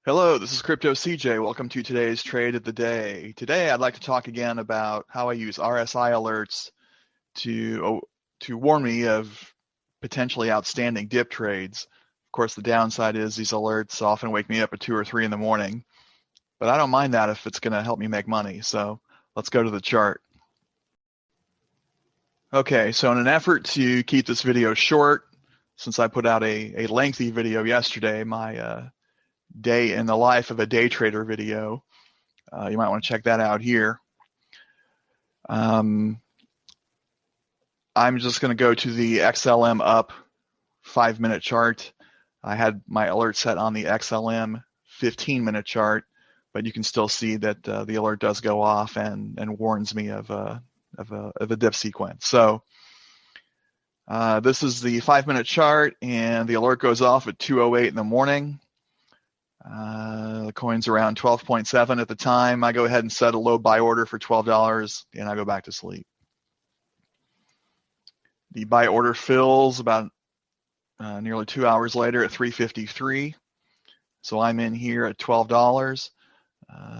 Hello, this is Crypto CJ. Welcome to today's trade of the day. Today, I'd like to talk again about how I use RSI alerts to warn me of potentially outstanding dip trades. Of course, the downside is these alerts often wake me up at 2 or 3 in the morning, but I don't mind that if it's going to help me make money. So let's go to the chart. Okay, so in an effort to keep this video short, since I put out a lengthy video yesterday, my day in the life of a day trader video. You might want to check that out here. I'm just going to go to the XLM-Up 5-minute chart. I had my alert set on the XLM 15-minute chart, but you can still see that the alert does go off and warns me of a dip sequence. So this is the 5-minute chart, and the alert goes off at 2:08 in the morning. The coin's around 12.7 at the time. I go ahead and set a low buy order for $12, and I go back to sleep. The buy order fills about nearly 2 hours later at 3:53. So I'm in here at $12.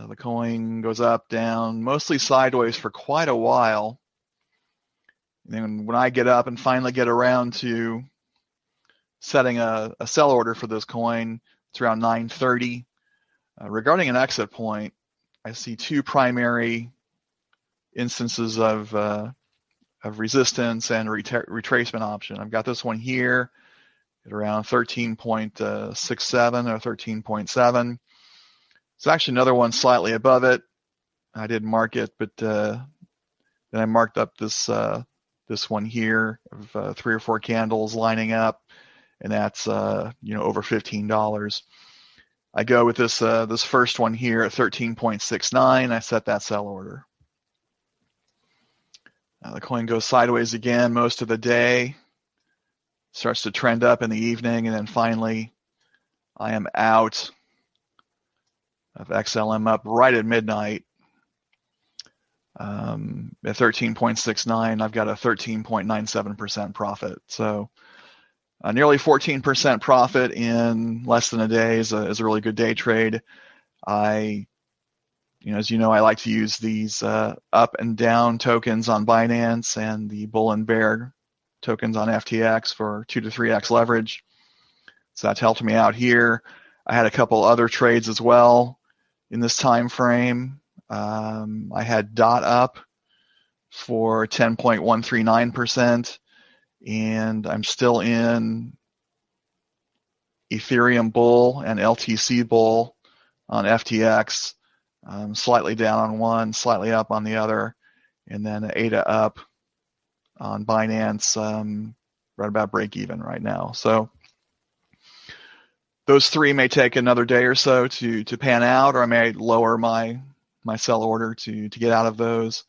The coin goes up, down, mostly sideways for quite a while. And then when I get up and finally get around to setting a sell order for this coin, it's around 9:30. Regarding an exit point, I see two primary instances of resistance and retracement option. I've got this one here at around 13.67 or 13.7. It's actually another one slightly above it. I didn't mark it, but then I marked up this one here of 3 or 4 candles lining up, and that's over $15. I go with this first one here at 13.69. I set that sell order. The coin goes sideways again most of the day, starts to trend up in the evening, and then finally I am out of XLM-Up right at midnight. At 13.69, I've got a 13.97% profit. So nearly 14% profit in less than a day is a really good day trade. As you know, I like to use these up and down tokens on Binance and the bull and bear tokens on FTX for 2 to 3x leverage. So that's helped me out here. I had a couple other trades as well in this time frame. I had DOT up for 10.139%. And I'm still in Ethereum bull and LTC bull on FTX, slightly down on one, slightly up on the other, and then ADA up on Binance, right about break even right now. So those three may take another day or so to pan out, or I may lower my sell order to get out of those.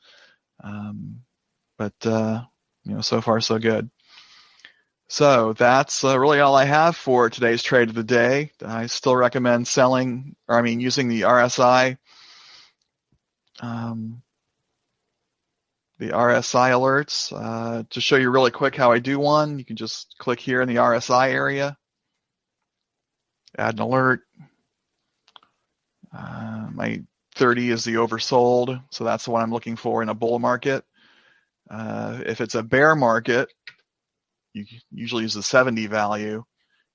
But so far so good. So that's really all I have for today's trade of the day. I still recommend using the RSI, alerts. To show you really quick how I do one, you can just click here in the RSI area, add an alert. My 30 is the oversold, so that's the one I'm looking for in a bull market. If it's a bear market, you usually use the 70 value,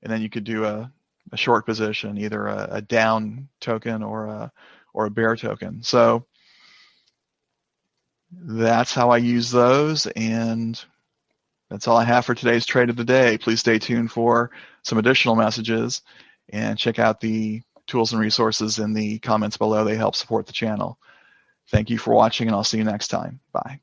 and then you could do a short position, either a down token or a bear token. So that's how I use those, and that's all I have for today's trade of the day. Please stay tuned for some additional messages, and check out the tools and resources in the comments below. They help support the channel. Thank you for watching, and I'll see you next time. Bye.